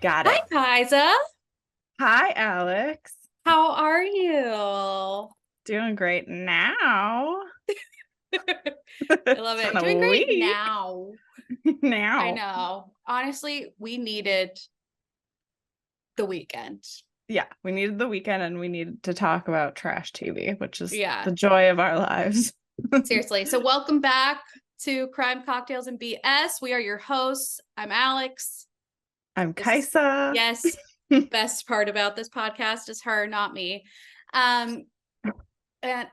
Got Hi, it. Kaisa. Hi, Alex. How are you? Doing great now. I love It's been it. a Doing great week now. I now. know. Honestly, we needed the weekend. Yeah, we needed the weekend and we needed to talk about trash TV, which is Yeah, the joy of our lives. seriously. So, welcome back to Crime Cocktails and BS. We are your hosts. I'm Alex. I'm This is, Kaisa. yes, best part about this podcast is her, not me. And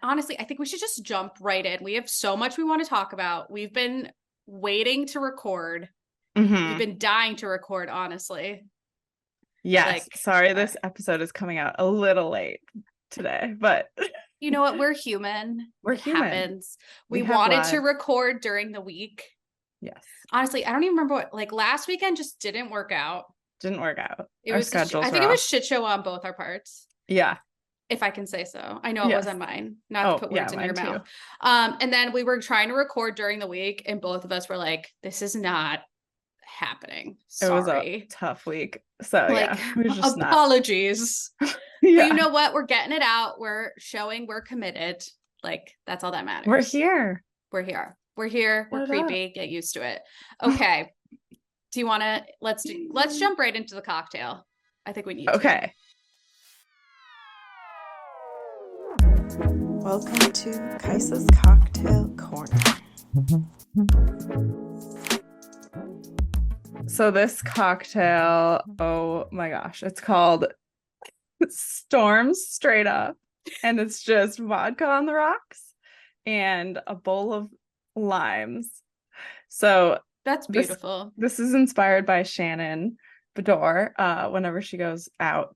honestly, I think we should just jump right in. We have so much we want to talk about. We've been waiting to record. We've been dying to record, honestly. Yes. Sorry, this episode is coming out a little late today, but you know what? We're human. we're It human. happens. We We have wanted to lives. record during the week. Yes. Honestly, I don't even remember what, like last weekend just didn't work out. Didn't work out. It Our was, schedules I think were it was off. shit show on both our parts. Yeah. If I can say so. I know it Yes. was on mine, not to put words in your mine mouth. too. And then we were trying to record during the week, and both of us were like, this is not happening. It was a Sorry. tough week. So Like, yeah, we just apologies. not. But you know what? We're getting it out. We're showing we're committed. Like, that's all that matters. We're here. We're here. We're here. We're Shut creepy. Get used to it. Okay. Do you want to let's jump right into the cocktail. I think we need to. Okay. Welcome to Kaisa's Cocktail Corner. So this cocktail, oh my gosh, it's called Storms Straight Up. And it's just vodka on the rocks and a bowl of limes. So That's beautiful. This is inspired by Shannon Bedore. Whenever she goes out,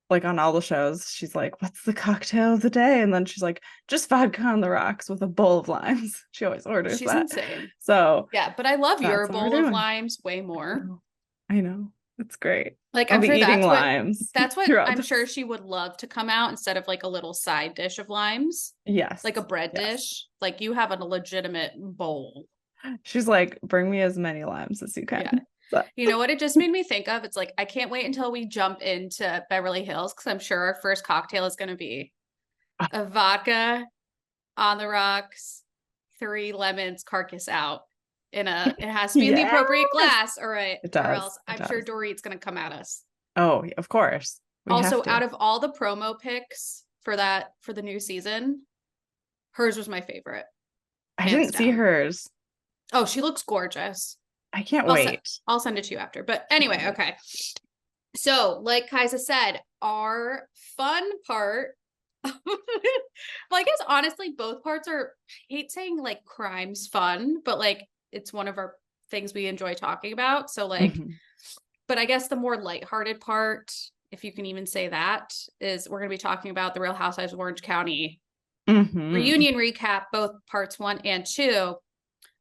like on all the shows, she's like, what's the cocktail of the day? And then she's like, just vodka on the rocks with a bowl of limes. She always orders She's that. insane. So yeah, but I love your that's what bowl we're of doing. limes way more. I know. It's great. Like, I'll I'm be sure eating that's limes. that's what throughout I'm this. sure she would love to come out instead of like a little side dish of limes, Yes. like a bread Yes. dish. Like, you have a legitimate bowl. She's like, bring me as many limes as you can. Yeah. So. You know what it just made me think of? It's like, I can't wait until we jump into Beverly Hills, because I'm sure our first cocktail is going to be a vodka on the rocks, 3 lemons, carcass out. It has to be in the appropriate glass. All right. It does. Or else I'm sure Dorit's going to come at us. Oh, of course. Also, out of all the promo pics for the new season, hers was my favorite. I didn't see hers. Oh, she looks gorgeous. I can't wait. I'll send it to you after. But anyway, okay. So, like Kaisa said, our fun part, well, I guess honestly, both parts are, I hate saying like crime's fun, but like it's one of our things we enjoy talking about. So like, but I guess the more lighthearted part, if you can even say that, is we're going to be talking about the Real Housewives of Orange County reunion recap, both parts 1 and 2.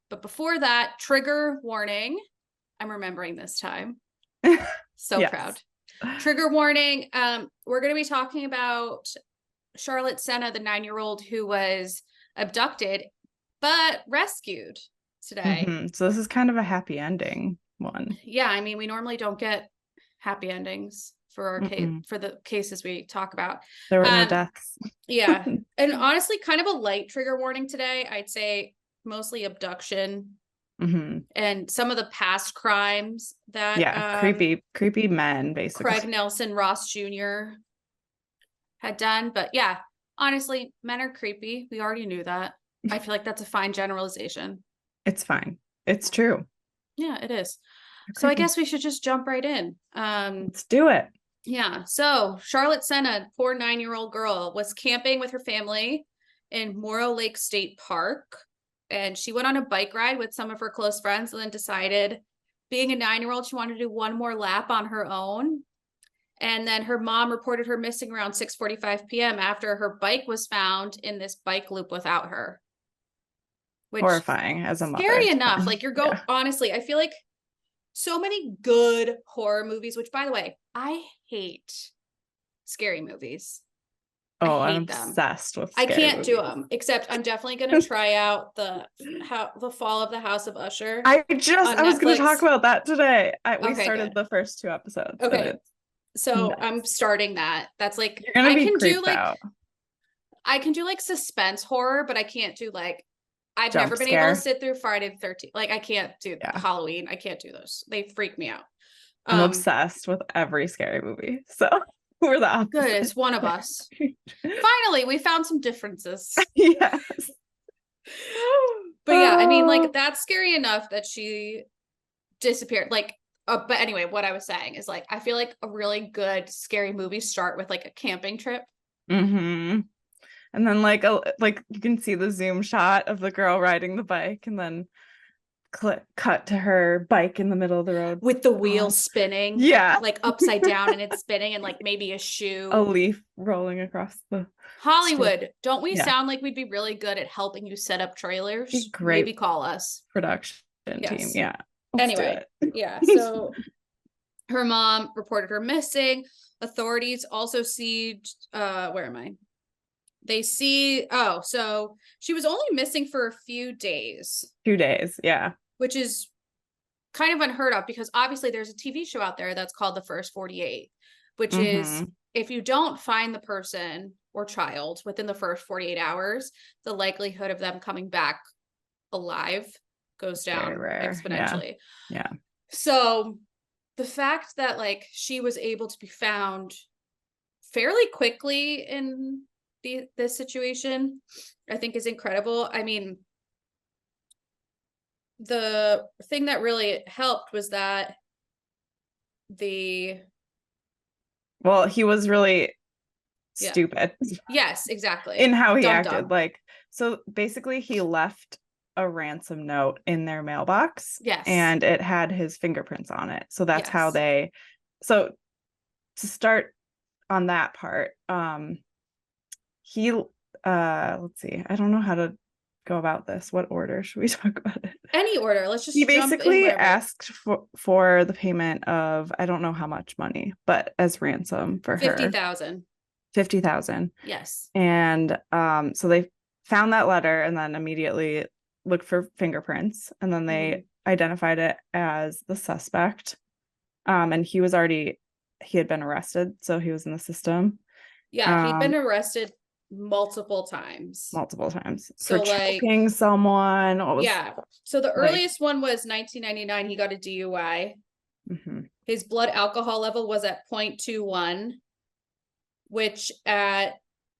But before that, trigger warning. I'm remembering this time. So proud. Trigger warning. We're going to be talking about Charlotte Sena, the 9-year-old who was abducted but rescued today. So this is kind of a happy ending one. Yeah, I mean, we normally don't get happy endings for our for the cases we talk about. There were no deaths. Yeah. And honestly, kind of a light trigger warning today. I'd say mostly abduction and some of the past crimes that creepy men, basically. Craig Nelson Ross Jr. had done. But yeah, honestly, men are creepy. We already knew that. I feel like that's a fine generalization. It's fine. It's true. Yeah, it is. So I guess we should just jump right in. Let's do it. Yeah. So Charlotte Sena, poor 9-year-old girl, was camping with her family in Morrow Lake State Park. And she went on a bike ride with some of her close friends and then decided, being a 9-year-old, she wanted to do one more lap on her own. And then her mom reported her missing around 6:45 p.m. after her bike was found in this bike loop without her. Which, horrifying as a mother. Scary enough. Like, honestly, I feel like so many good horror movies, which, by the way, I hate scary movies. Oh, I'm hate them. obsessed with I scary can't do movies. them, except I'm definitely gonna try out the Fall of the House of Usher I on was going to talk Netflix. about that today. We Okay, started good. the first 2 episodes. And Okay, it's so nuts. I'm starting that. That's like You're gonna be creeped out. I can do like suspense horror, but I can't do like I've Jump never been able to scare. sit through Friday the 13th. Like I can't do Yeah. Halloween. I can't do those. They freak me out. I'm obsessed with every scary movie. So we're the opposite. Good, it's one of us. Finally, we found some differences. Yes. But yeah, I mean, like that's scary enough that she disappeared. Like, but anyway, what I was saying is like I feel like a really good scary movie start with like a camping trip. Mm-hmm. And then like you can see the zoom shot of the girl riding the bike, and then cut to her bike in the middle of the road with the wheel spinning, yeah, like upside down, and it's spinning, and like maybe a shoe, a leaf rolling across the Hollywood. street. Don't we sound like we'd be really good at helping you set up trailers? Be great. Maybe call us production team. Yeah. Anyway, yeah. So her mom reported her missing. Authorities also sieged. Where am I? They see. Oh, so she was only missing for a few days. 2 days, yeah. Which is kind of unheard of because obviously there's a TV show out there that's called The First 48, which is if you don't find the person or child within the first 48 hours, the likelihood of them coming back alive goes down exponentially. Yeah. So the fact that like she was able to be found fairly quickly in this situation, I think is incredible. I mean, the thing that really helped was that he was really stupid. Yes, exactly. In how he acted. Like, so basically he left a ransom note in their mailbox. Yes. And it had his fingerprints on it. So that's how so to start on that part, he let's see, I don't know how to go about this. What order should we talk about it? Any order. Let's just he basically asked for the payment of, I don't know how much money, but as ransom for 50,000. 50,000. Yes. And so they found that letter and then immediately looked for fingerprints, and then they identified it as the suspect. And he had been arrested, so he was in the system. Yeah, he'd been arrested multiple times. So for choking someone. So the earliest one was 1999. He got a DUI. His blood alcohol level was at 0.21, which in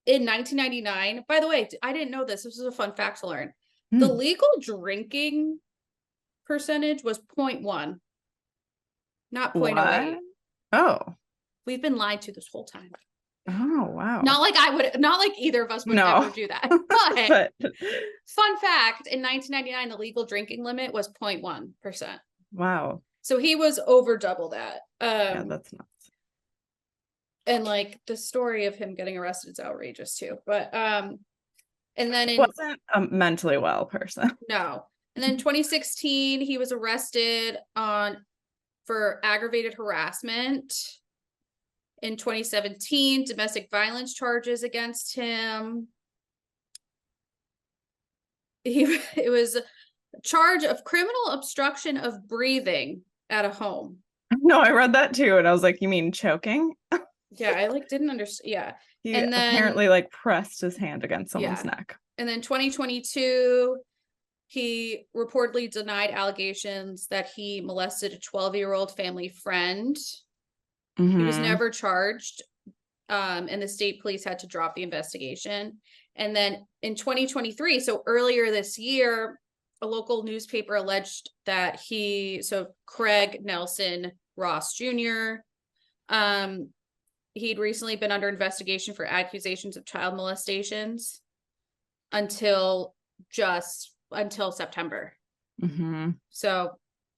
1999, by the way, I didn't know this. This was a fun fact to learn. The legal drinking percentage was 0.1, not 0.08. Oh. We've been lied to this whole time. Oh, wow. Not like either of us would ever do that. But fun fact, in 1999, the legal drinking limit was 0.1%. Wow. So he was over double that. Yeah, that's nuts. And like the story of him getting arrested is outrageous too. But and then he wasn't a mentally well person. No. And then 2016, he was arrested for aggravated harassment. In 2017, domestic violence charges against him. It was a charge of criminal obstruction of breathing at a home. No, I read that too, and I was like, "You mean choking?" Yeah, I didn't understand. Yeah, he apparently pressed his hand against someone's neck. And then 2022, he reportedly denied allegations that he molested a 12-year-old family friend. He was never charged, and the state police had to drop the investigation. And then in 2023, so earlier this year, a local newspaper alleged that Craig Nelson Ross Jr., he'd recently been under investigation for accusations of child molestations until September. So,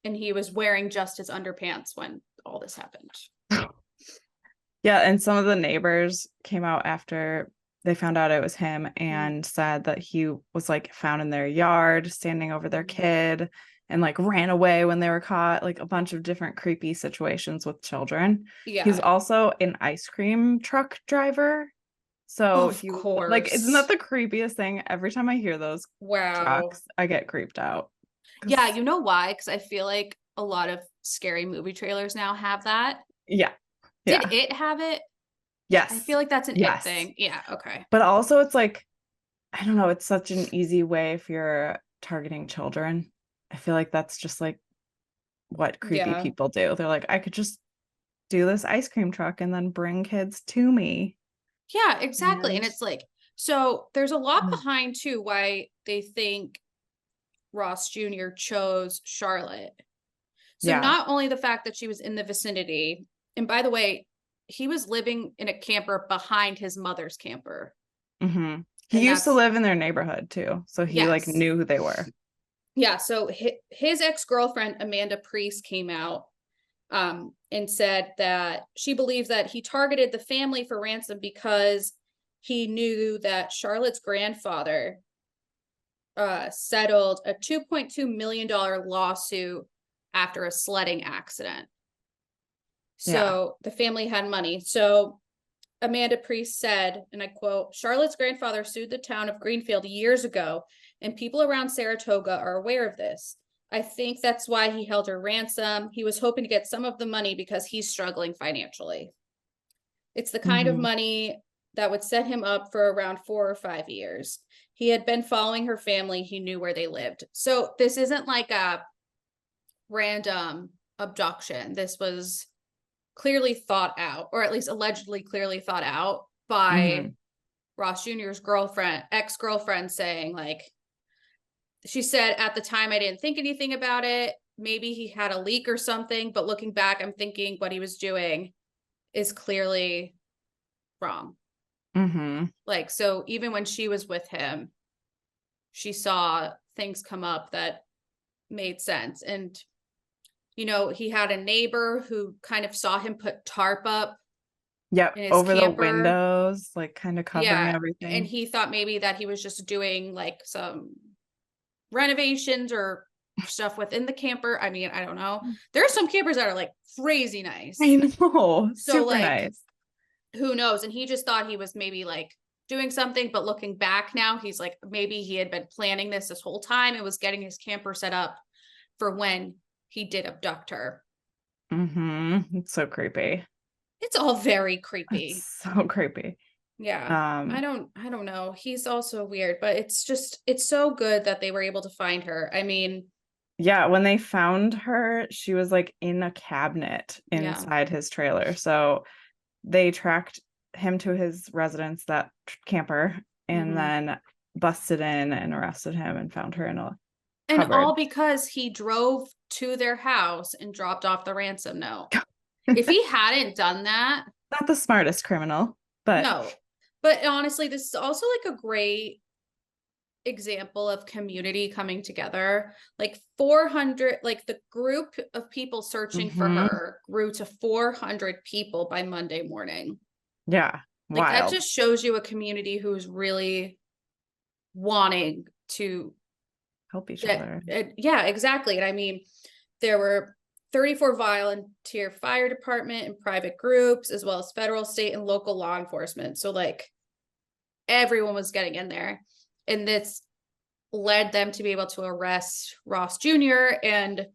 and he was wearing just his underpants when all this happened. Yeah, and some of the neighbors came out after they found out it was him and said that he was found in their yard standing over their kid and ran away when they were caught, a bunch of different creepy situations with children. Yeah. He's also an ice cream truck driver. So Of he like, course. isn't that the creepiest thing? Every time I hear those Wow. tracks, I get creeped out. Yeah, you know why? Because I feel like a lot of scary movie trailers now have that. Yeah. Did Yeah. it have it? Yes. I feel like that's an it Yes. thing. Yeah, okay. But also it's like, I don't know, it's such an easy way if you're targeting children. I feel like that's just like what creepy Yeah. people do. They're like, I could just do this ice cream truck and then bring kids to me. Yeah, exactly. And And it's like, so there's a lot Ugh. behind too why they think Ross Jr. chose Charlotte. So Yeah. not only the fact that she was in the vicinity, and by the way, he was living in a camper behind his mother's camper. Mm-hmm. He And used to that's, live in their neighborhood too. So he like yes. knew who they were. Yeah. So his ex-girlfriend, Amanda Priest, came out and said that she believes that he targeted the family for ransom because he knew that Charlotte's grandfather settled a $2.2 million lawsuit after a sledding accident. So the family had money. So Amanda Priest said, and I quote, Charlotte's grandfather sued the town of Greenfield years ago, and people around Saratoga are aware of this. I think that's why he held her ransom. He was hoping to get some of the money because he's struggling financially. It's the kind of money that would set him up for around 4 or 5 years. He had been following her family. He knew where they lived. So this isn't like a random abduction. This was clearly thought out, or at least allegedly clearly thought out by Ross Jr.'s girlfriend, ex-girlfriend, saying like, she said, at the time, I didn't think anything about it. Maybe he had a leak or something, but looking back, I'm thinking what he was doing is clearly wrong. Like, so even when she was with him, she saw things come up that made sense. And, you know, he had a neighbor who kind of saw him put tarp up Yep. in his Over the camper. windows, like kind of covering everything. And he thought maybe that he was just doing like some renovations or stuff within the camper. I mean, I don't know. There are some campers that are like crazy nice. I know. So super like, nice. Who knows? And he just thought he was maybe like doing something, but looking back now, he's like, maybe he had been planning this whole time and was getting his camper set up for when he did abduct her. It's so creepy. It's all very creepy. It's so creepy. Yeah. I don't know. He's also weird, but it's so good that they were able to find her. I mean, yeah, when they found her, she was like in a cabinet inside his trailer. So they tracked him to his residence, that camper, and then busted in and arrested him and found her in a cupboard. And all because he drove to their house and dropped off the ransom note. If he hadn't done that, not the smartest criminal, but no. But honestly, this is also like a great example of community coming together. Like 400, like the group of people searching for her grew to 400 people by Monday morning. Yeah. Like wild. that just shows you a community who's really wanting to help each other. Yeah, exactly. And I mean, there were 34 volunteer fire department and private groups, as well as federal, state, and local law enforcement. So like everyone was getting in there. And this led them to be able to arrest Ross Jr. and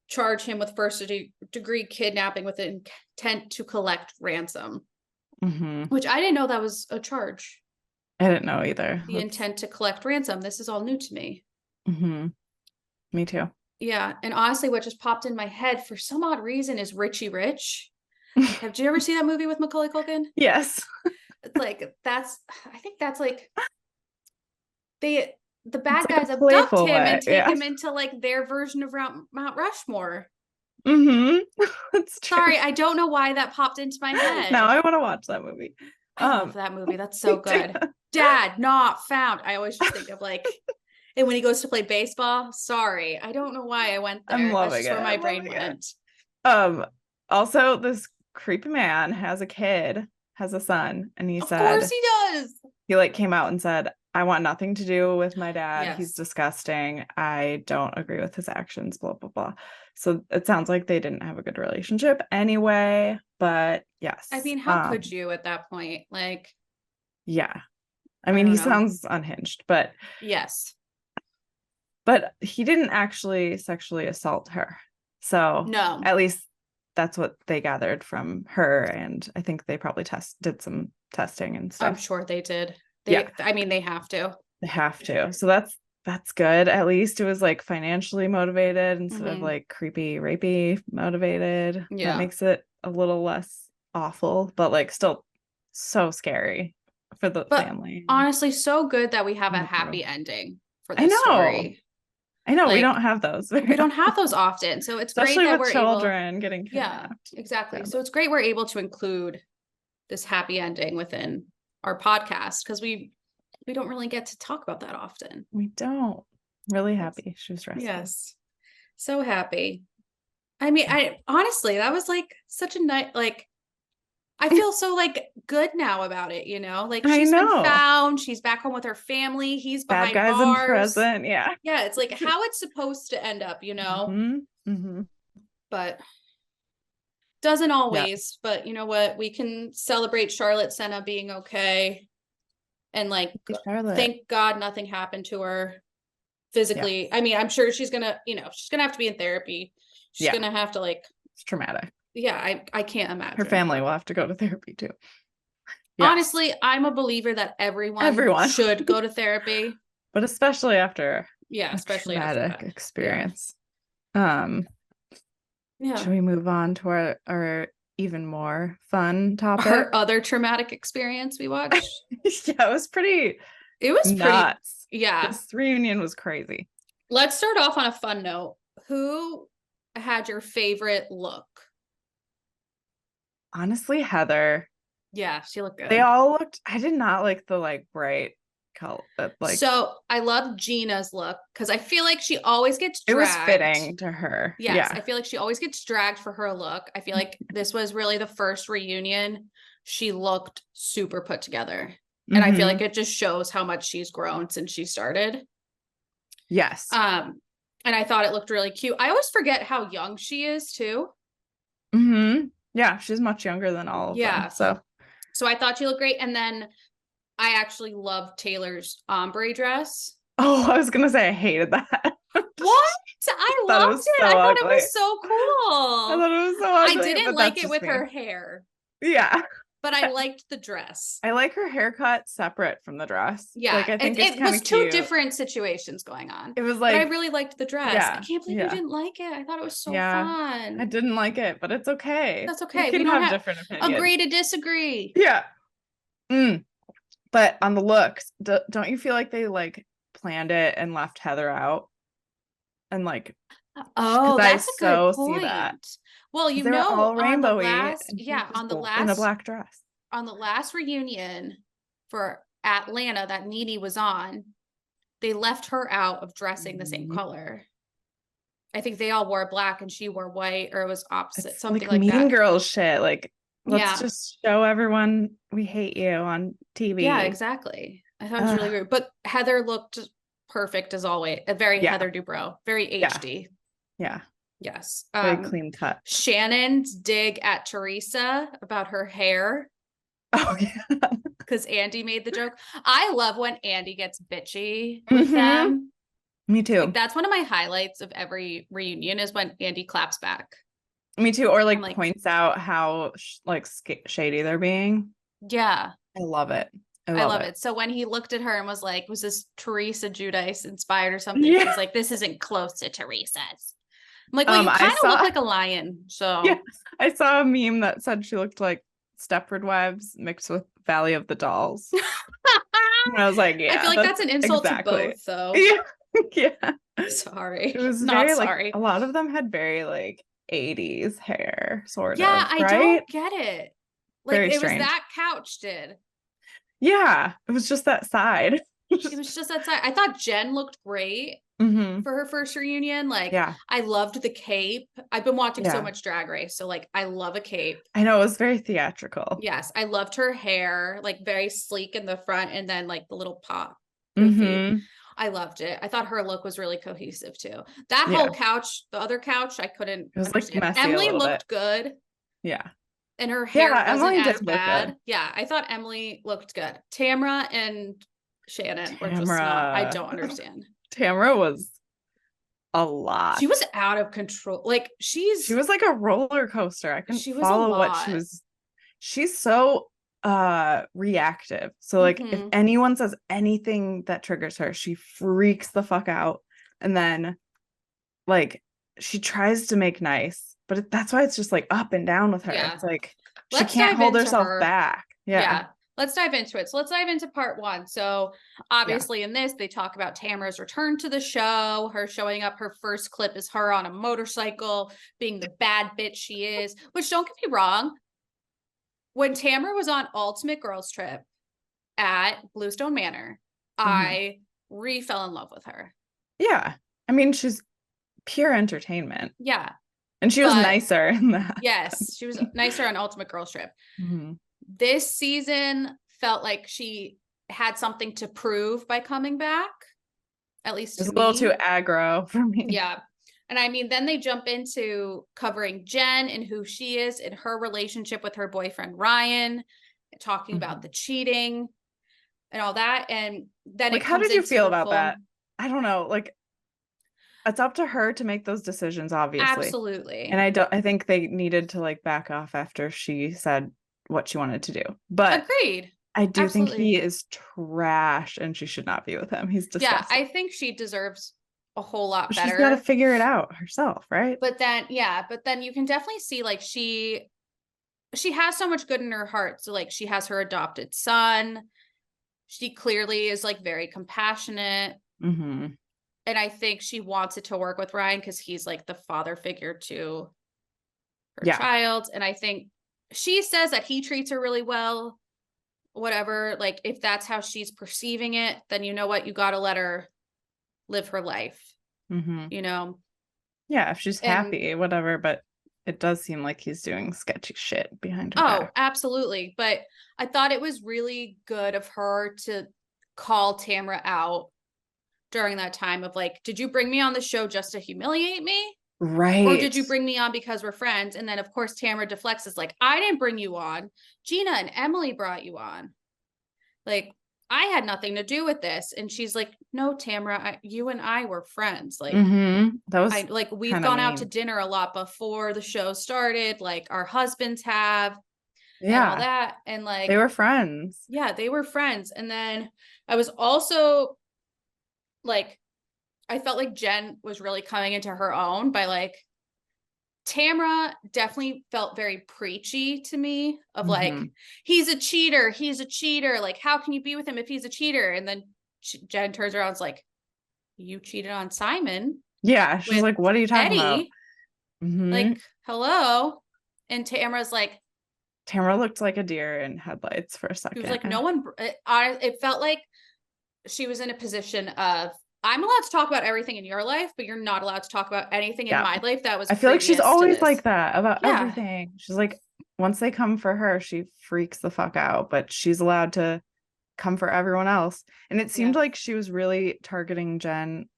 charge him with first-degree kidnapping with the intent to collect ransom. Which I didn't know that was a charge. I didn't know either. The intent to collect ransom. This is all new to me. Me too. Yeah. And honestly, what just popped in my head for some odd reason is Richie Rich. Have you ever seen that movie with Macaulay Culkin? Yes. It's like, I think that's like, the bad guys abduct him and take him into like their version of Mount Rushmore. That's true. Sorry, I don't know why that popped into my head. Now I want to watch that movie. I love that movie. That's so good. Dad not found. I always just think of like, and when he goes to play baseball. Sorry, I don't know why I went there. I'm loving That's where my brain went. Also, this creepy man has a son, and he said, of course he does. He like came out and said, I want nothing to do with my dad. Yes. He's disgusting. I don't agree with his actions, blah, blah, blah. So it sounds like they didn't have a good relationship anyway, but yes. I mean, how could you at that point? Like, Yeah. I mean, don't he know. sounds unhinged, but Yes. he didn't actually sexually assault her. So No. at least that's what they gathered from her. And I think they probably did some testing and I'm stuff. sure they did. Yeah. I mean, they have to. They have to. So that's good. At least it was like financially motivated instead of like creepy, rapey motivated. Yeah. That makes it a little less awful, but like still so scary for the family. Honestly, so good that we have a And the crew. happy ending for I this know. story. I know. We Like, don't have those. We don't have those often. So it's Especially great that with we're children able. getting kidnapped. Yeah, exactly. Yeah. So it's great we're able to include this happy ending within our podcast because we don't really get to talk about that often. We don't. Really happy she was rescued. Yes. So happy. I mean, I honestly, that was like such a nice, like, I feel so like good now about it, you know? Like she's been found, she's back home with her family, he's behind bad guys bars. in prison, yeah. Yeah, it's like how it's supposed to end up, you know? But doesn't always, but you know what? We can celebrate Charlotte Sena being okay. And like, thank God nothing happened to her physically. I mean, I'm sure she's gonna, she's gonna have to be in therapy. She's gonna have to like, it's traumatic. Yeah, I can't imagine. Her family will have to go to therapy too. Honestly, I'm a believer that everyone should go to therapy. But especially after especially traumatic after that experience. Should we move on to our even more fun topic? Our other traumatic experience we watched? It was pretty nuts. Yeah. This reunion was crazy. Let's start off on a fun note. Who had your favorite look? Honestly, Heather. Yeah, she looked good. They all looked, I did not like the like bright color. So I love Gina's look because I feel like she always gets dragged. It was fitting to her. Yes, I feel like she always gets dragged for her look. I feel like this was really the first reunion she looked super put together. And I feel like it just shows how much she's grown since she started. Yes. And I thought it looked really cute. I always forget how young she is too. Yeah, she's much younger than all of them. So I thought she looked great. And then I actually loved Taylor's ombre dress. Oh, I was gonna say I hated that. What? I loved it. I thought it was so cool. I thought it was so ugly. I didn't like it with her hair. Yeah. But I liked the dress. I like her haircut separate from the dress. Yeah. Like I think it was two different situations going on. It was like, but I really liked the dress. Yeah, I can't believe you didn't like it. I thought it was so fun. I didn't like it, but it's okay. That's okay. We can have different opinions. Agree to disagree. Yeah. But on the looks, don't you feel like they like planned it and left Heather out? And like, that's a good point. See that. Well, all rainbowy. In a black dress. On the last reunion for Atlanta that Nene was on, they left her out of dressing the same color. I think they all wore black and she wore white, or it was opposite. It's something like that. Mean Girls shit. Like, let's just show everyone we hate you on TV. Yeah, exactly. I thought it was really weird. But Heather looked perfect as always. A very Heather Dubrow, very HD. Yeah. Yes. Very clean cut. Shannon's dig at Teresa about her hair. Oh, yeah. Because Andy made the joke. I love when Andy gets bitchy with them. Me too. Like, that's one of my highlights of every reunion is when Andy claps back. Me too. Or like points out how shady they're being. Yeah. I love it. I love it. So when he looked at her and was like, was this Teresa Giudice inspired or something? He's like, this isn't close to Teresa's. I'm like, well, you kind of look like a lion. So yeah, I saw a meme that said she looked like Stepford Wives mixed with Valley of the Dolls. And I was like, yeah. I feel like that's an insult to both, though. Yeah. Sorry. It was not very, sorry. Like, a lot of them had very like 80s hair, sort of. Yeah, I right? don't get it. Like very it strange. Was that couch did. Yeah, it was just that side. It was just that side. I thought Jen looked great for her first reunion. Like, I loved the cape. I've been watching so much Drag Race, so like I love a cape. I know, it was very theatrical. Yes, I loved her hair, like very sleek in the front, and then like the little pop. I loved it. I thought her look was really cohesive too. That whole couch, the other couch, I couldn't. It was understand. Like messy. Emily looked good. Yeah. and her hair wasn't Emily as did look bad. good. Yeah, I thought Emily looked good. Tamra and Shannon were just not. I don't understand. Tamra was a lot. She was out of control. Like she was like a roller coaster. I couldn't follow what she was. She's so reactive. So like if anyone says anything that triggers her, she freaks the fuck out. And then like she tries to make nice, but that's why it's just like up and down with her. Yeah. It's like Let's she can't hold dive into herself her. back. Yeah. Let's dive into it. So let's dive into part 1. So obviously in this, they talk about Tamara's return to the show, her showing up. Her first clip is her on a motorcycle, being the bad bitch she is, which, don't get me wrong, when Tamara was on Ultimate Girls Trip at Bluestone Manor, I fell in love with her. Yeah. I mean, she's pure entertainment. Yeah. And she was nicer in that. Yes, she was nicer on Ultimate Girls Trip. This season felt like she had something to prove by coming back, at least to me. It's a little too aggro for me. Yeah. And I mean, then they jump into covering Jen and who she is in her relationship with her boyfriend, Ryan, talking about the cheating and all that. And then like, how did you feel about that? I don't know. Like, it's up to her to make those decisions, obviously. Absolutely. And I think they needed to like back off after she said what she wanted to do. But agreed. I do think he is trash and she should not be with him. He's disgusting. Yeah, I think she deserves a whole lot better. She's got to figure it out herself, right? But then you can definitely see like she has so much good in her heart. So like she has her adopted son. She clearly is like very compassionate. And I think she wants it to work with Ryan because he's like the father figure to her child. And I think she says that he treats her really well. Whatever, like if that's how she's perceiving it, then you know what, you got to let her live her life. You know, yeah, if she's happy, whatever. But it does seem like he's doing sketchy shit behind her back. Absolutely. But I thought it was really good of her to call Tamra out during that time of like, did you bring me on the show just to humiliate me? Right. Or did you bring me on because we're friends? And then of course Tamra deflects, is like, I didn't bring you on. Gina and Emily brought you on. Like, I had nothing to do with this. And she's like, no, Tamra, you and I were friends. Like, that was like we've gone out to dinner a lot before the show started. Like our husbands have, and all that. And like, they were friends. Yeah, they were friends. And then I was also like, I felt like Jen was really coming into her own by like, Tamra definitely felt very preachy to me of like, he's a cheater. Like, how can you be with him if he's a cheater? And then Jen turns around and is like, you cheated on Simon. Yeah. She's like, what are you talking about? Like, hello. And Tamra's like, Tamra looked like a deer in headlights for a second. She was like, no one, it felt like she was in a position of, I'm allowed to talk about everything in your life, but you're not allowed to talk about anything in my life that was. I feel like she's always like that about everything. She's like, once they come for her, she freaks the fuck out, but she's allowed to come for everyone else. And it seemed like she was really targeting Jen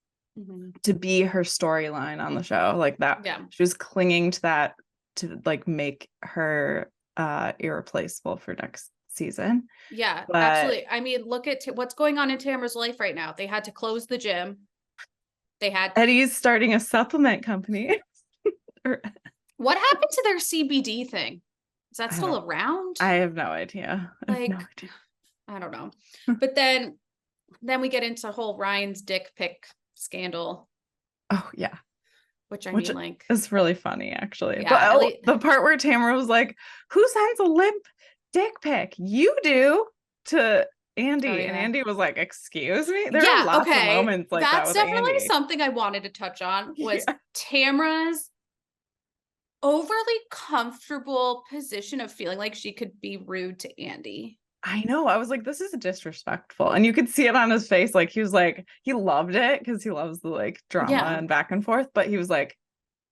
to be her storyline on the show, like that. Yeah. She was clinging to that to like make her irreplaceable for next season. Yeah, absolutely. I mean, look at what's going on in Tamara's life right now. They had to close the gym. Eddie's starting a supplement company. What happened to their CBD thing? Is that still around? I have no idea. I don't know. But then we get into whole Ryan's dick pic scandal. Oh yeah. Which I mean, like, it's really funny actually. Yeah, but the part where Tamara was like, "Who sends a limp dick pic? You do," to Andy. And Andy was like, "Excuse me." There are lots of moments like that. That's definitely Andy. Something I wanted to touch on was Tamara's overly comfortable position of feeling like she could be rude to Andy. I know. I was like, this is disrespectful. And you could see it on his face. Like, he was like, he loved it because he loves the like drama and back and forth. But he was like,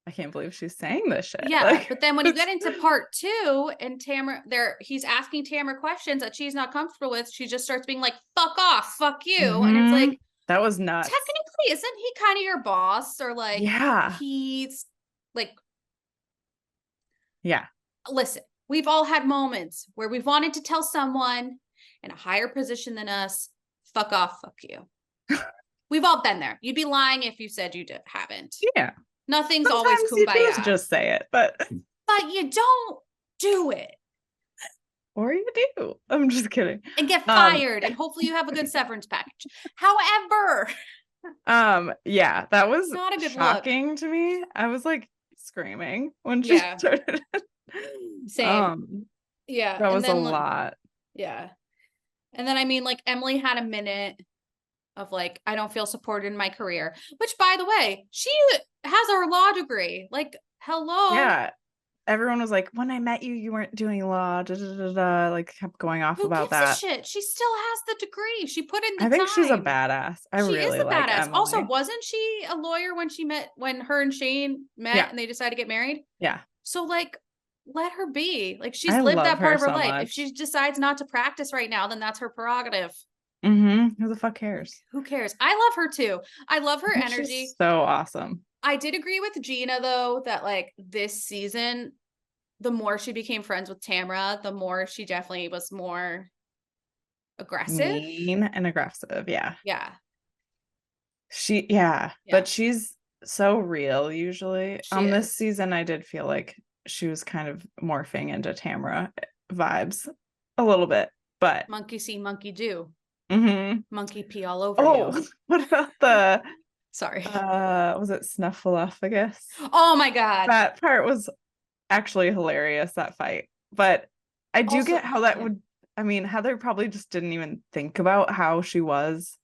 I can't believe she's saying this shit. Yeah. Like, but then when you get into part 2 and Tamara he's asking Tamara questions that she's not comfortable with, she just starts being like, fuck off, fuck you. And it's like, that was nuts. Technically, isn't he kind of your boss? Or like, he's like, yeah. Listen, we've all had moments where we've wanted to tell someone in a higher position than us, fuck off, fuck you. We've all been there. You'd be lying if you said you haven't. Yeah. Nothing's Sometimes always kumbaya. you just say it, but you don't do it. Or you do. I'm just kidding. And get fired, and hopefully you have a good severance package. However, yeah, that was not a good shocking to me. I was like screaming when she started. Same. Yeah. That was a lot. Yeah. And then, I mean, like, Emily had a minute of like, I don't feel supported in my career, which, by the way, she has her law degree. Like, hello. Yeah. Everyone was like, when I met you, you weren't doing law. Like, kept going off about that. Who gives a shit? She still has the degree. She put in the I think time. she's a badass. She really is a like badass. Emily. Also, wasn't she a lawyer when her and Shane met and they decided to get married? Yeah. So, like, let her be. Like, she's lived that part of her life. Much. If she decides not to practice right now, then that's her prerogative. Who the fuck cares? Who cares? I love her too. I love her energy. She's so awesome. I did agree with Gina, though, that like this season, the more she became friends with Tamara, the more she definitely was more aggressive. Mean and aggressive. Yeah. Yeah. But she's so real usually. This season, I did feel like she was kind of morphing into Tamara vibes a little bit, but monkey see, monkey do. Monkey pee all over you. What about the sorry was it snuffleupagus? Oh my god, that part was actually hilarious, that fight. But I do get how that would, I mean, Heather probably just didn't even think about how she was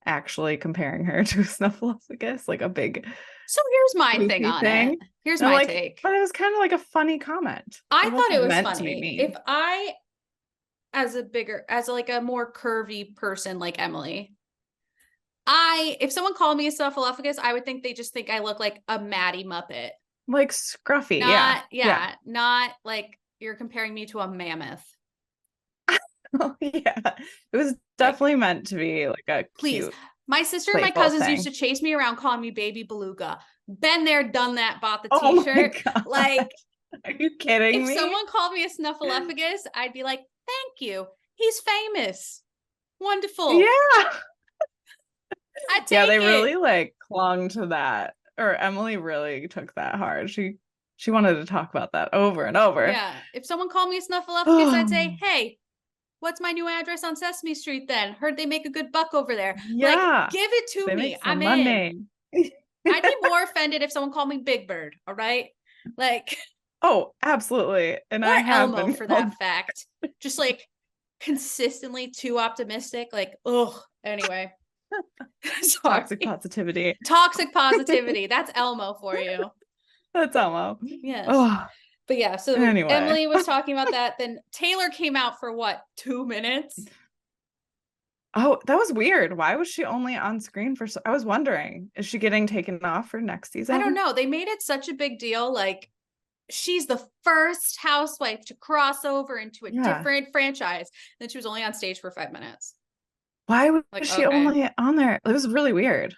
actually comparing her to snuffleupagus, like a big. So here's my thing on it. Here's my take. But it was kind of like a funny comment. I thought it was funny. If I, as a more curvy person like Emily, if someone called me a snuffleupagus, I would think they just think I look like a Maddie Muppet. Like scruffy. Not like you're comparing me to a mammoth. It was definitely meant to be like a cute, my sister and my cousins used to chase me around calling me baby beluga. Been there, done that, bought the t-shirt. Like, are you kidding me? If someone called me a snuffleupagus, I'd be like, thank you. He's famous. Wonderful. Yeah. I take they really like clung to that. Or Emily really took that hard. She wanted to talk about that over and over. Yeah. If someone called me a snuffleupagus, I'd say, hey, what's my new address on Sesame Street then? Heard they make a good buck over there. Yeah. Like, give it to me. I'm in. I'd be more offended if someone called me Big Bird. All right. Like. Oh, absolutely. And I have Elmo for that fact. Just like consistently too optimistic. Like, anyway. Toxic positivity. Toxic positivity. That's Elmo for you. That's Elmo. Yes. But yeah, so anyway. Emily was talking about that. Then Taylor came out for 2 minutes? Oh, that was weird. Why was she only on screen for I was wondering, is she getting taken off for next season? I don't know. They made it such a big deal. Like, she's the first housewife to cross over into a different franchise. And then she was only on stage for 5 minutes. Why was she only on there? It was really weird.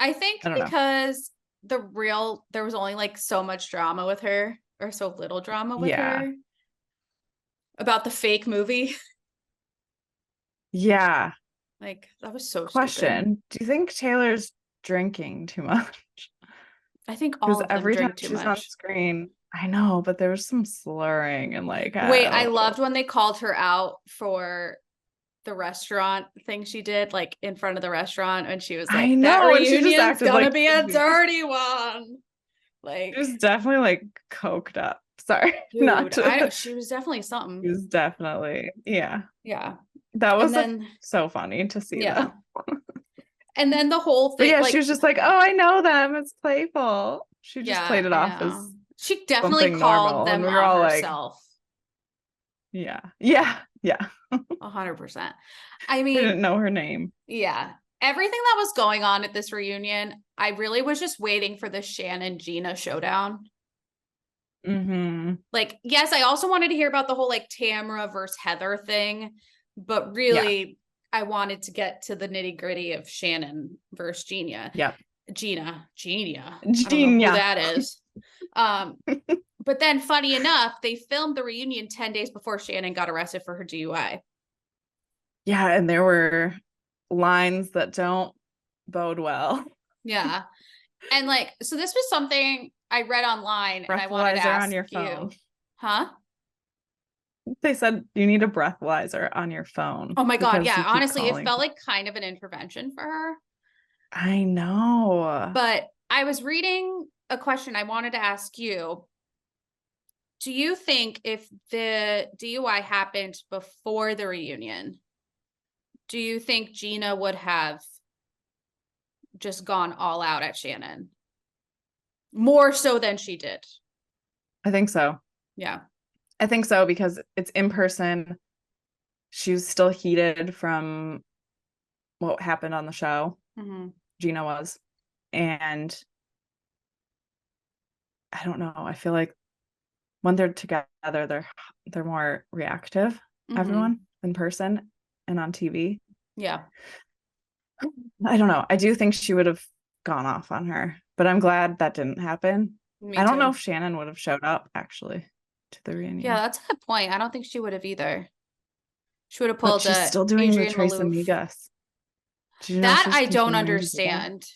I think because there was only like so much drama with her, or so little drama with her about the fake movie. Yeah. Like, that was so Question. stupid. Do you think Taylor's drinking too much? I think all of them every drink time too she's much. On screen, I know, but there was some slurring and like. Wait, I loved when they called her out for the restaurant thing she did, like in front of the restaurant, and she was like, I know, that reunion's gonna be a crazy. dirty one. Like, she was definitely like coked up. Sorry. Dude, she was definitely something. She was definitely, yeah. That was so funny to see that. And then the whole thing, she was just like, oh, I know them. It's playful. She just played it off as she definitely called them on herself. Yeah. 100%. I mean, I didn't know her name. Yeah. Everything that was going on at this reunion, I really was just waiting for the Shannon Gina showdown. Like, yes, I also wanted to hear about the whole like Tamara versus Heather thing, but really I wanted to get to the nitty gritty of Shannon versus Gina. Yeah. Gina. I don't know who that is. But then, funny enough, they filmed the reunion 10 days before Shannon got arrested for her DUI. Yeah, and there were lines that don't bode well. Yeah. And like, so this was something I read online and I wanted to Breathalyzer ask on your you. phone. Huh? They said you need a breathalyzer on your phone. Oh my God. because Yeah. you keep Honestly, it calling. felt like kind of an intervention for her. I know. But I was reading a question I wanted to ask you. Do you think if the DUI happened before the reunion, do you think Gina would have just gone all out at Shannon? More so than she did. I think so. Yeah. I think so because it's in person. She was still heated from what happened on the show. Mm-hmm. Gina was. And I don't know. I feel like when they're together, they're more reactive, everyone, in person and on TV. Yeah. I don't know. I do think she would have gone off on her, but I'm glad that didn't happen. Me I don't too. know if Shannon would have showed up actually to the reunion. Yeah, that's a good point. I don't think she would have either. She would have But pulled she's still doing Adrienne the Trace Maloof. Amigas. Do you know That she's I don't continuing to do that? understand.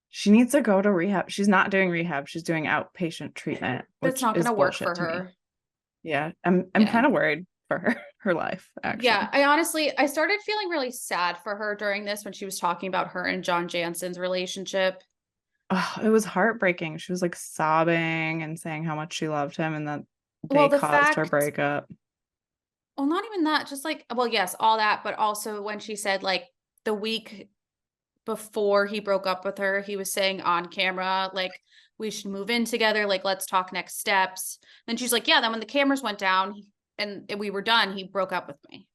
She needs to go to rehab. She's not doing rehab. She's doing outpatient treatment. That's not going to work for her. Yeah, I'm Yeah. kind of worried for her life, actually. Yeah, I started feeling really sad for her during this when she was talking about her and John Jansen's relationship. Oh, it was heartbreaking. She was like sobbing and saying how much she loved him and that they Well, the caused her fact- breakup. Well, not even that, just like, well, yes, all that, but also when she said like the week before he broke up with her, he was saying on camera, like, we should move in together, like, let's talk next steps. Then she's like, yeah, then when the cameras went down and we were done, he broke up with me.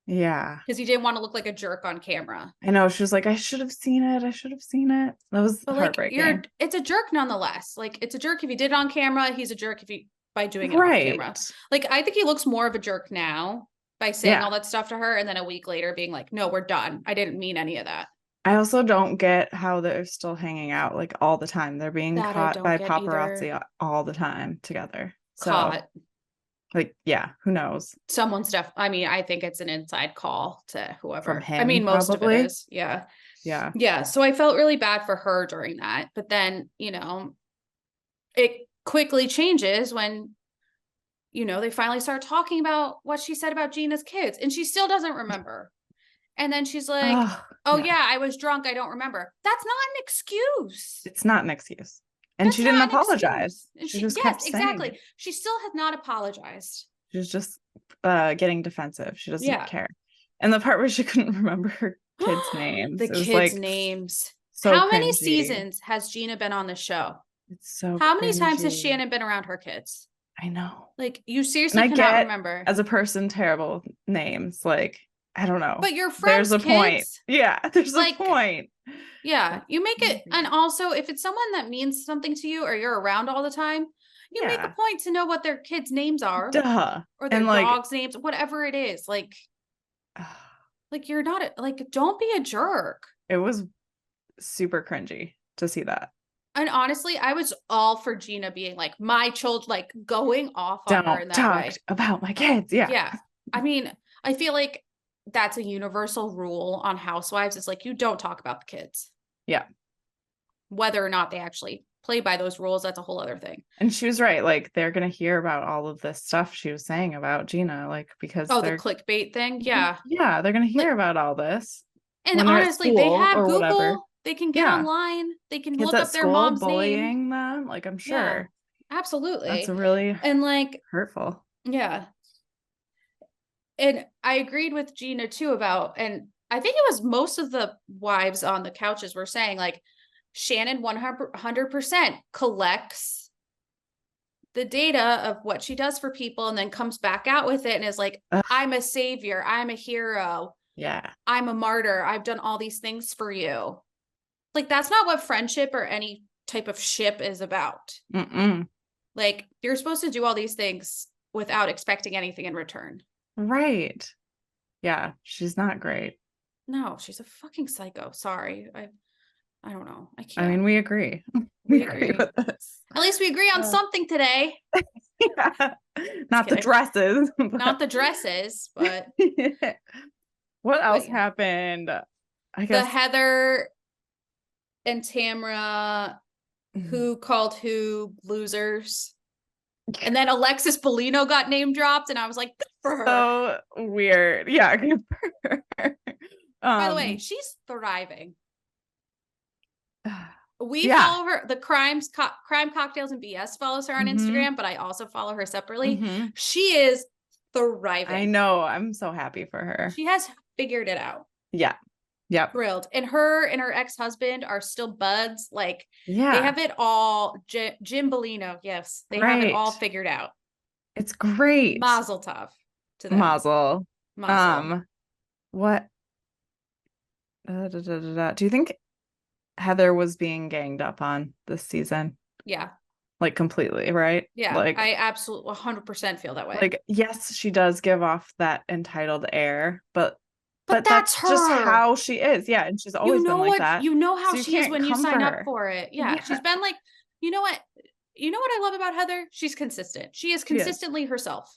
Yeah. Because he didn't want to look like a jerk on camera. I know. She was like, I should have seen it. I should have seen it. That was But heartbreaking. like, it's a jerk nonetheless. Like, it's a jerk if he did it on camera. He's a jerk if he by doing it on camera. Like, I think he looks more of a jerk now by saying all that stuff to her, and then a week later being like, no, we're done. I didn't mean any of that. I also don't get how they're still hanging out like all the time. They're being caught by paparazzi all the time together. Caught. Like, yeah, who knows? Someone's I mean, I think it's an inside call to whoever. From him, I mean, most probably. of it is. Yeah. Yeah. Yeah. So I felt really bad for her during that. But then, it quickly changes when, they finally start talking about what she said about Gina's kids. And she still doesn't remember. And then she's like, yeah, I was drunk. I don't remember. That's not an excuse. It's not an excuse. And she didn't apologize. She just kept saying. Exactly. She still has not apologized. She was just getting defensive. She doesn't care. And the part where she couldn't remember her kids' names. The kids' names. So how many cringy. seasons has Gina been on the show? It's so How many times has cringy. Shannon been around her kids? I know. Like, you seriously cannot remember. As a person, terrible names. Like, I don't know. But your friends' There's a kids, point. Yeah, there's a point. Yeah, you make it. And also, if it's someone that means something to you or you're around all the time, you make a point to know what their kids' names are. Duh. Or their dogs' names, whatever it is. Like you're not, don't be a jerk. It was super cringy to see that. And honestly, I was all for Gina being like, my child, like going off on her in that way. Don't talk about my kids. Yeah. Yeah. I mean, I feel like that's a universal rule on Housewives. It's like, you don't talk about the kids. Yeah. Whether or not they actually play by those rules, that's a whole other thing. And she was right. Like, they're going to hear about all of this stuff she was saying about Gina, like, because the clickbait thing. Yeah. Yeah. They're going to hear about all this. And honestly, they have Google. Whatever. They can get online. They can look up their school mom's bullying name. them. Like, I'm sure. Yeah, absolutely. That's really hurtful. Yeah. And I agreed with Gina too and I think it was most of the wives on the couches were saying like Shannon 100% collects the data of what she does for people and then comes back out with it and is like, I'm a savior. I'm a hero. Yeah. I'm a martyr. I've done all these things for you. Like, that's not what friendship or any type of ship is about. Mm-mm. Like, you're supposed to do all these things without expecting anything in return. Right. Yeah. She's not great. No, she's a fucking psycho. Sorry. I don't know. I can't. I mean, we agree. We agree agree. with this. At least we agree on something today. Yeah. Not the kidding. dresses. Not the dresses, but what else yeah. happened? I the guess Heather and Tamra who called who losers. And then Alexis Bellino got name dropped, and I was like, good for her. so weird. Yeah, good for her. By the way, she's thriving. We yeah. follow her. The crime cocktails and BS follows her on Instagram, but I also follow her separately. She is thriving. I know. I'm so happy for her. She has figured it out. Yeah. Yep. Thrilled. And her and her ex-husband are still buds. Like, yeah, they have it all. Jim Bellino, yes, they have it all figured out. It's great. Mazel tov to them. Mazel. What? Do you think Heather was being ganged up on this season? Yeah. Like completely, right? Yeah. Like I absolutely 100% feel that way. Like, yes, she does give off that entitled air, but that's her. just how she is. Yeah. And she's always been like that. You know how So she is when you sign up for it. Yeah. She's been like, you know what I love about Heather? She's consistent. She is consistently herself.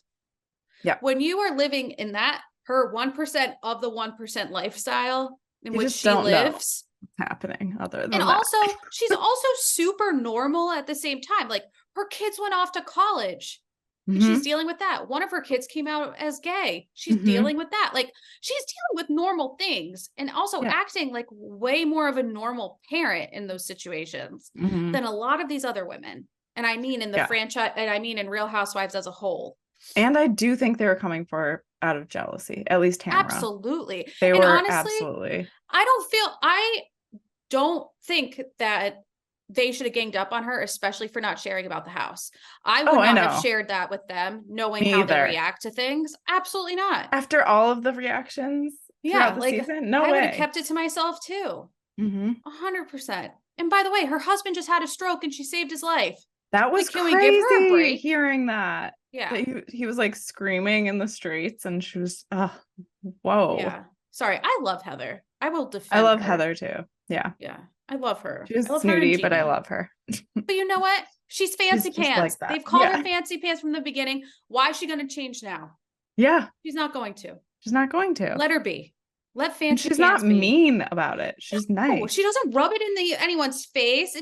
Yeah. When you are living in that, her 1% of the 1% lifestyle in which she lives, what's happening other than and that. also she's also super normal at the same time. Like, her kids went off to college. And she's dealing with that. One of her kids came out as gay. She's dealing with that. Like, she's dealing with normal things and also acting like way more of a normal parent in those situations than a lot of these other women. And I mean in the franchise, and I mean in Real Housewives as a whole. And I do think they were coming for her out of jealousy, at least Tamra. Absolutely. They and were honestly, absolutely. I don't think that they should have ganged up on her, especially for not sharing about the house. I would not have shared that with them, knowing how they react to things. Absolutely not. After all of the reactions throughout the season, no way. I would have kept it to myself too. 100%. And by the way, her husband just had a stroke and she saved his life. That was can crazy. We give her a break? Hearing that. Yeah. That he was like screaming in the streets, and she was, whoa. Yeah. Sorry. I love Heather. I will defend I love her. Heather too. Yeah. Yeah. I love her. She's I love snooty, her but I love her. But you know what? She's fancy pants. Like They've called her fancy pants from the beginning. Why is she going to change now? Yeah. She's not going to. She's not going to. Let her be. Let fancy and she's pants not be. mean about it. She's nice. She doesn't rub it in anyone's face.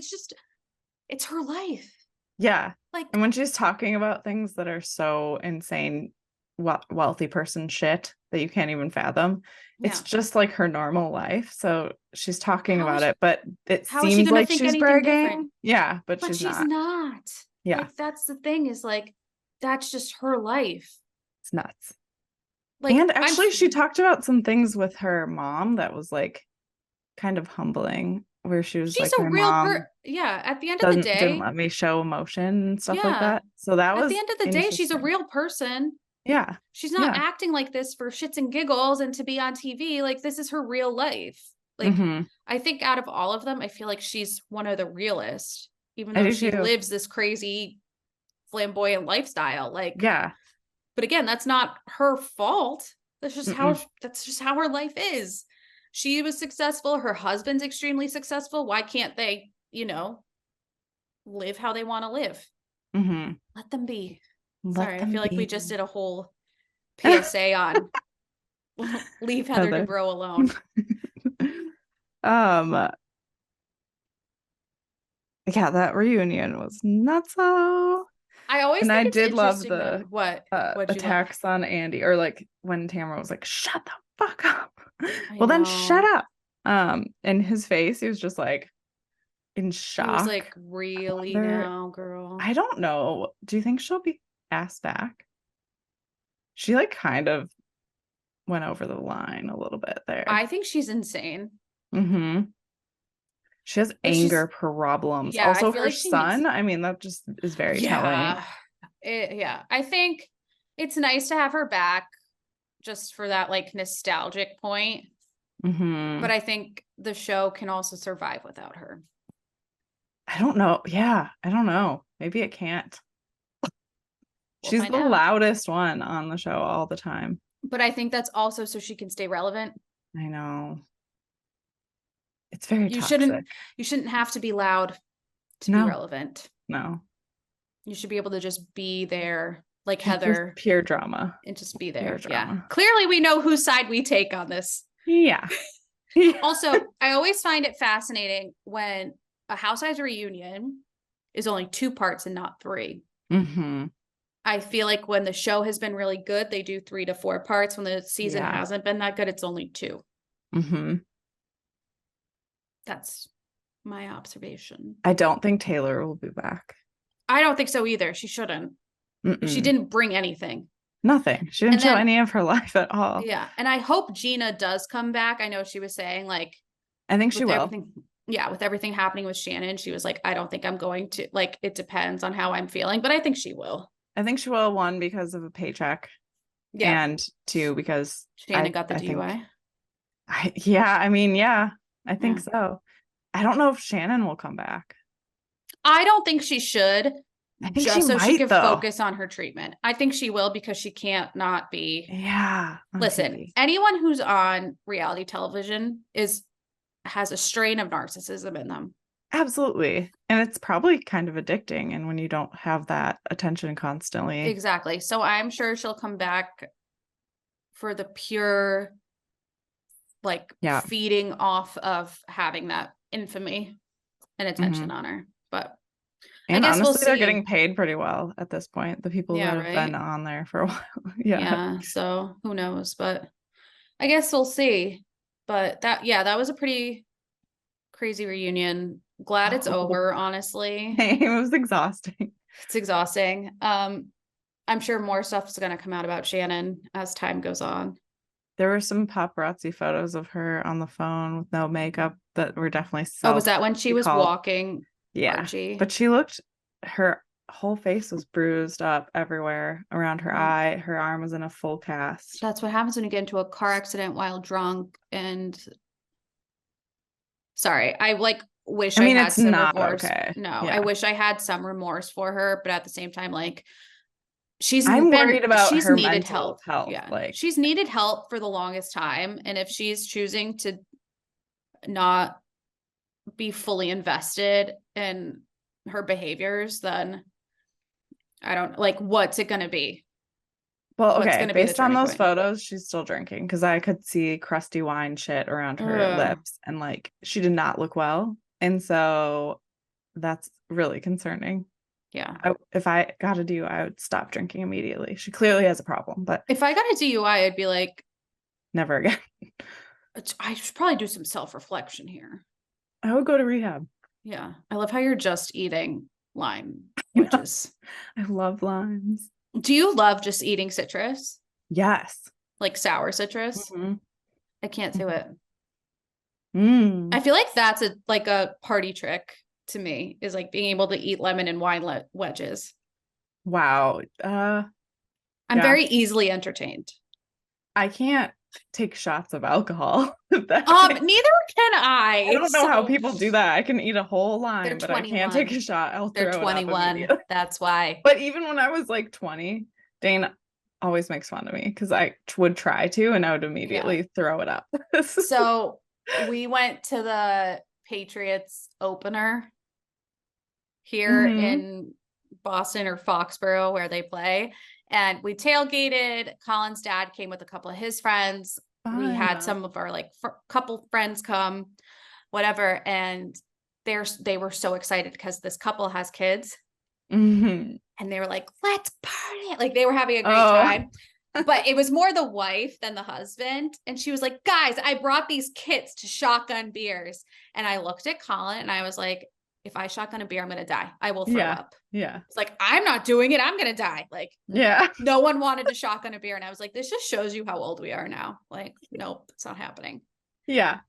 It's her life. Yeah. Like, and when she's talking about things that are so insane, wealthy person shit that you can't even fathom, it's just like her normal life. So she's talking about it, but it seems like she's bragging. Different? Yeah, but she's not. Yeah. Like, that's the thing, is like, that's just her life. It's nuts. Like, and actually she talked about some things with her mom that was like kind of humbling, where she's like, a real at the end of the day didn't let me show emotion and stuff like that. So that was, at the end of the day, she's a real person. Yeah. She's not acting like this for shits and giggles and to be on TV. Like, this is her real life. Like, I think out of all of them, I feel like she's one of the realest, even though she lives this crazy flamboyant lifestyle. Like, yeah. But again, that's not her fault. That's just how her life is. She was successful. Her husband's extremely successful. Why can't they, live how they want to live? Let them be. Sorry, I feel like we just did a whole PSA on leave Heather to grow alone. Yeah, that reunion was nuts. I always and think I it's did love the attacks on Andy, or like when Tamara was like, "Shut the fuck up." Well, then shut up. In his face, he was just like in shock. He was like, "Really now, girl?" I don't know. Do you think she'll be asked back? She like kind of went over the line a little bit there. I think she's insane. She has anger problems. Yeah, also, her son. I mean, that just is very telling. I think it's nice to have her back, just for that like nostalgic point. But I think the show can also survive without her. I don't know. Yeah, I don't know. Maybe it can't. She's the loudest one on the show all the time. But I think that's also so she can stay relevant. I know. It's very toxic. You shouldn't have to be loud to be relevant. No. You should be able to just be there like It's Heather. just pure drama. And just be there. Pure drama. Yeah. Clearly we know whose side we take on this. Yeah. Also, I always find it fascinating when a Housewives reunion is only 2 parts and not 3. Mm-hmm. I feel like when the show has been really good, they do 3 to 4 parts. When the season hasn't been that good, it's only 2. Mm-hmm. That's my observation. I don't think Taylor will be back. I don't think so either. She shouldn't. She didn't bring anything. Nothing. She didn't show any of her life at all. Yeah. And I hope Gina does come back. I know she was saying like, I think she will. With everything happening with Shannon, she was like, I don't think I'm going to, like, it depends on how I'm feeling, but I think she will. I think she will, 1, because of a paycheck. Yeah. And 2, because Shannon got the DUI. I think so. I don't know if Shannon will come back. I don't think she should. I think just so she can focus on her treatment. I think she will because she can't not be. Yeah. Listen, TV. Anyone who's on reality television has a strain of narcissism in them. Absolutely. And it's probably kind of addicting. And when you don't have that attention constantly. Exactly. So I'm sure she'll come back for the pure, feeding off of having that infamy and attention on her. But and I guess honestly, they're getting paid pretty well at this point. The people that have been on there for a while. Yeah. So who knows? But I guess we'll see. But that was a pretty crazy reunion. Glad it's over, honestly. It was exhausting. It's exhausting. I'm sure more stuff is going to come out about Shannon as time goes on. There were some paparazzi photos of her on the phone with no makeup that were definitely was that when she was walking? Yeah. Archie? But her whole face was bruised up everywhere around her eye. Her arm was in a full cast. That's what happens when you get into a car accident while drunk. And sorry, I wish I had some remorse. Okay. No, I wish I had some remorse for her, but at the same time, she's worried about she's her needed mental health. Yeah. She's needed help for the longest time. And if she's choosing to not be fully invested in her behaviors, then I don't what's it going to be? Well, okay, based on those photos, she's still drinking because I could see crusty wine shit around her lips and she did not look well. And so that's really concerning. Yeah. If I got a DUI, I would stop drinking immediately. She clearly has a problem, but if I got a DUI, I'd be like, never again. I should probably do some self-reflection here. I would go to rehab. Yeah. I love how you're just eating lime wedges. I love limes. Do you love just eating citrus? Yes. Like sour citrus? Mm-hmm. I can't do it. I feel like that's a party trick to me, is being able to eat lemon and wine wedges. Wow. I'm very easily entertained. I can't take shots of alcohol. Neither can I. I don't know how people do that. I can eat a whole lime, but I can't take a shot. They're 21. That's why. But even when I was 20, Dane always makes fun of me because I would try to, and I would immediately throw it up. So we went to the Patriots opener here in Boston or Foxborough where they play. And we tailgated. Colin's dad came with a couple of his friends. We had some of our couple friends come, whatever. And they were so excited because this couple has kids. And they were like, let's party. They were having a great time. But it was more the wife than the husband. And she was like, guys, I brought these kids to shotgun beers. And I looked at Colin and I was like, if I shotgun a beer, I'm going to die. I will throw up. Yeah. It's I'm not doing it. I'm going to die. Yeah. No one wanted to shotgun a beer. And I was like, this just shows you how old we are now. Nope, it's not happening. Yeah.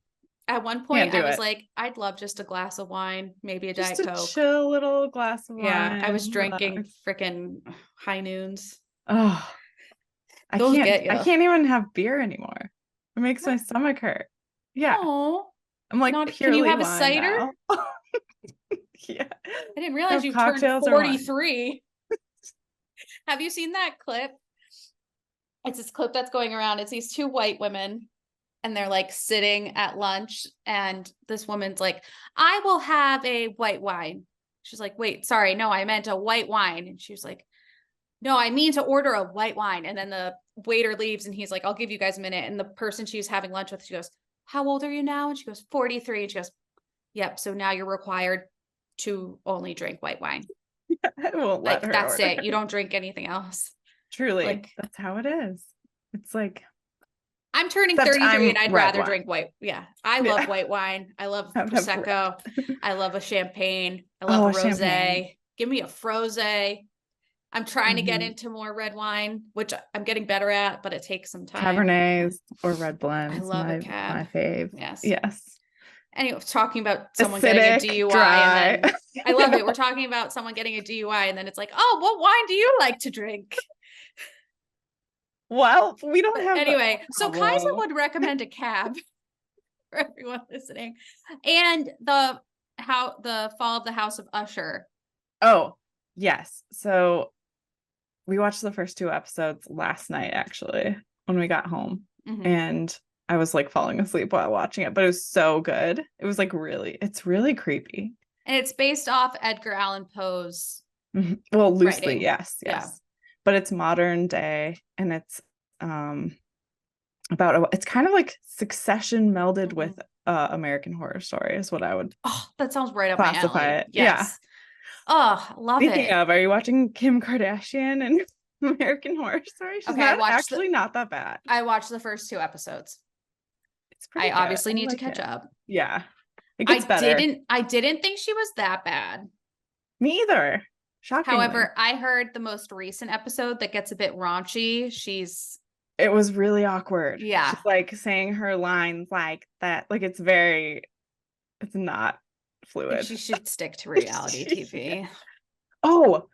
At one point I was like, I'd love just a glass of wine, maybe a Diet Coke. Chill little glass of wine. Yeah. I was drinking freaking High Noons. Oh, I can't even have beer anymore. It makes my stomach hurt. Yeah. Oh, I'm can you have a cider? Yeah. I didn't realize you turned 43. Have you seen that clip? It's this clip that's going around. It's these 2 white women and they're sitting at lunch and this woman's like, I will have a white wine. She's like, wait, sorry, no, I meant a white wine. And she was like, no, I mean to order a white wine. And then the waiter leaves and he's like, I'll give you guys a minute. And the person she's having lunch with, she goes, how old are you now? And she goes, 43. And she goes, yep. So now you're required to only drink white wine. I won't let her that's order. it. You don't drink anything else. Truly. Like, that's how it is. It's like, I'm turning except 33 I'm and I'd red rather wine. drink white. Yeah. I love white wine. I love I would have Prosecco. I love a champagne. I love a rosé. champagne. Give me a frosé. I'm trying to get into more red wine, which I'm getting better at, but it takes some time. Cabernets or red blends. I love a cab. My fave. Yes. Anyway, talking about someone Acidic, getting a DUI. dry. And then, I love it. We're talking about someone getting a DUI, and then it's like, oh, what wine do you like to drink? Well, we don't have. Anyway, so Kaisa would recommend a cab for everyone listening, and the Fall of the House of Usher. Oh, yes. So we watched the first 2 episodes last night, actually, when we got home. Mm-hmm. And I was like falling asleep while watching it, but it was so good. It was like it's really creepy. And it's based off Edgar Allan Poe's. Well, loosely, writing. yes. Yeah. But it's modern day, and it's about it's kind of like Succession melded with American Horror Story is what I would. Oh, that sounds right up classify my alley. it. Yes. Yeah. Oh, love Speaking it. of, are you watching Kim Kardashian and American Horror Story? She's not that bad. I watched the first 2 episodes. It's pretty I good. obviously need to catch up. Yeah. It gets better. I didn't think she was that bad. Me either. Shockingly. However, I heard the most recent episode that gets a bit raunchy. It was really awkward. Yeah. She's like saying her lines like that. Like it's not fluid. She should stick to reality TV. Oh,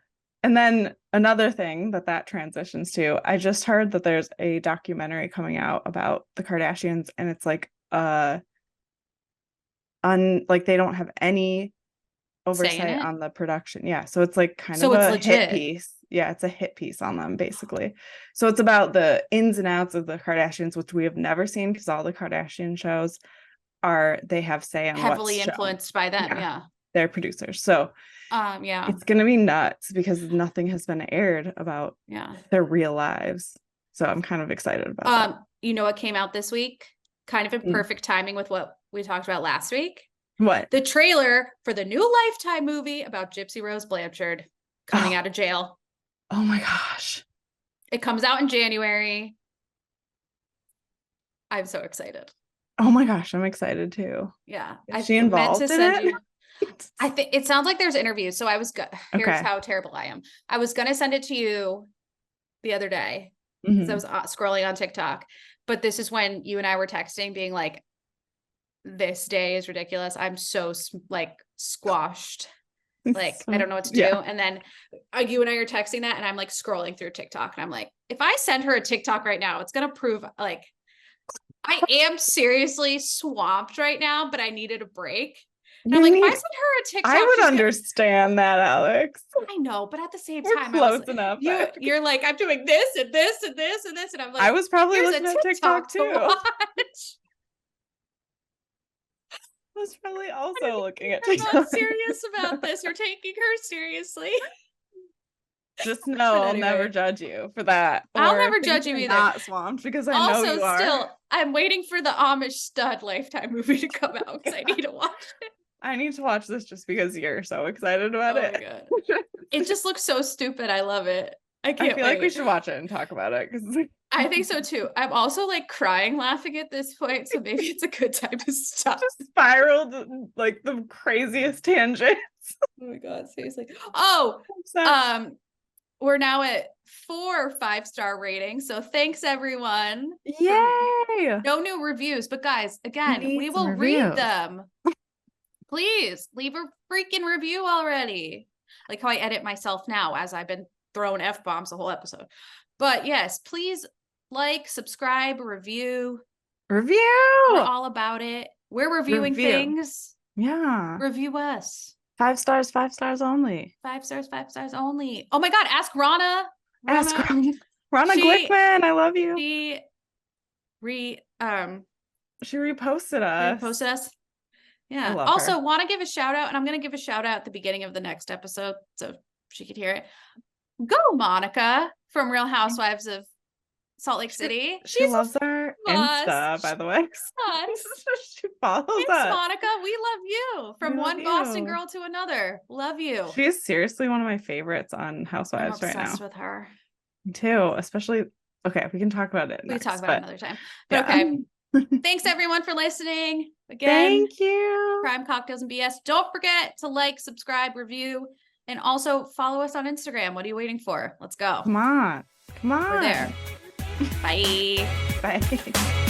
and then another thing that transitions to, I just heard that there's a documentary coming out about the Kardashians, and it's like like they don't have any oversight on the production. Yeah, so it's like kind of a hit piece. Yeah, it's a hit piece on them basically. So it's about the ins and outs of the Kardashians, which we have never seen because all the Kardashian shows they have say on heavily influenced by them. Yeah. They're producers. So yeah, it's gonna be nuts because nothing has been aired about their real lives. So I'm kind of excited about that. You know what came out this week? Kind of in perfect timing with what we talked about last week. What? The trailer for the new Lifetime movie about Gypsy Rose Blanchard coming out of jail. Oh my gosh. It comes out in January. I'm so excited. Oh my gosh, I'm excited too. Yeah. Is she involved in it? I think it sounds like there's interviews. So here's how terrible I am. I was going to send it to you the other day because I was scrolling on TikTok, but this is when you and I were texting being like, this day is ridiculous. I'm so like squashed. Like, I don't know what to do. And then you and I are texting that and I'm like scrolling through TikTok and I'm like, if I send her a TikTok right now, it's going to prove like I am seriously swamped right now, but I needed a break. And I'm like, if I send her a TikTok, I would understand that, Alex. I know, but at the same We're time, close enough. You're like, I'm doing this and this and this and this, and I'm like, I was probably looking at TikTok too. I was probably also looking at TikTok. I'm not serious about this. You're taking her seriously. Just know I'll never judge you for that. I'll never judge you either. Not swamped because I know you are. Still, I'm waiting for the Amish stud Lifetime movie to come out because I need to watch it. I need to watch this just because you're so excited about it. My God. It just looks so stupid. I love it. I feel like we should watch it and talk about it because I think so too. I'm also like crying laughing at this point, so maybe it's a good time to stop. Just spiraled like the craziest tangents. Oh my God, seriously. We're now at 4 5-star ratings, so thanks everyone. Yay! No new reviews, but guys, again, we will read them. Please leave a freaking review already. Like how I edit myself now as I've been throwing F-bombs the whole episode. But yes, please like, subscribe, review. We're all about it. We're reviewing things. Yeah. Review us. 5 stars, 5 stars only. 5 stars, 5 stars only. Oh my God, ask Rana. Rana Glickman, I love you. She reposted us. Yeah. love Also, her. want to give a shout out, and I'm going to give a shout out at the beginning of the next episode so she could hear it. Go, Monica from Real Housewives of Salt Lake City. She loves our boss. Insta, by the way. Us. She follows Thanks, us. Monica. We love you. From We love one Boston you. girl to another. Love you. She's seriously one of my favorites on I'm Housewives right now. obsessed with her. Me too, especially. Okay, we can talk about it. We can next, talk about it another time. But yeah. okay. Thanks everyone for listening. Again, Thank you. Crime, Cocktails, and BS. Don't forget to like, subscribe, review, and also follow us on Instagram. What are you waiting for? Let's go. Come on. Come on. We're there. Bye. Bye.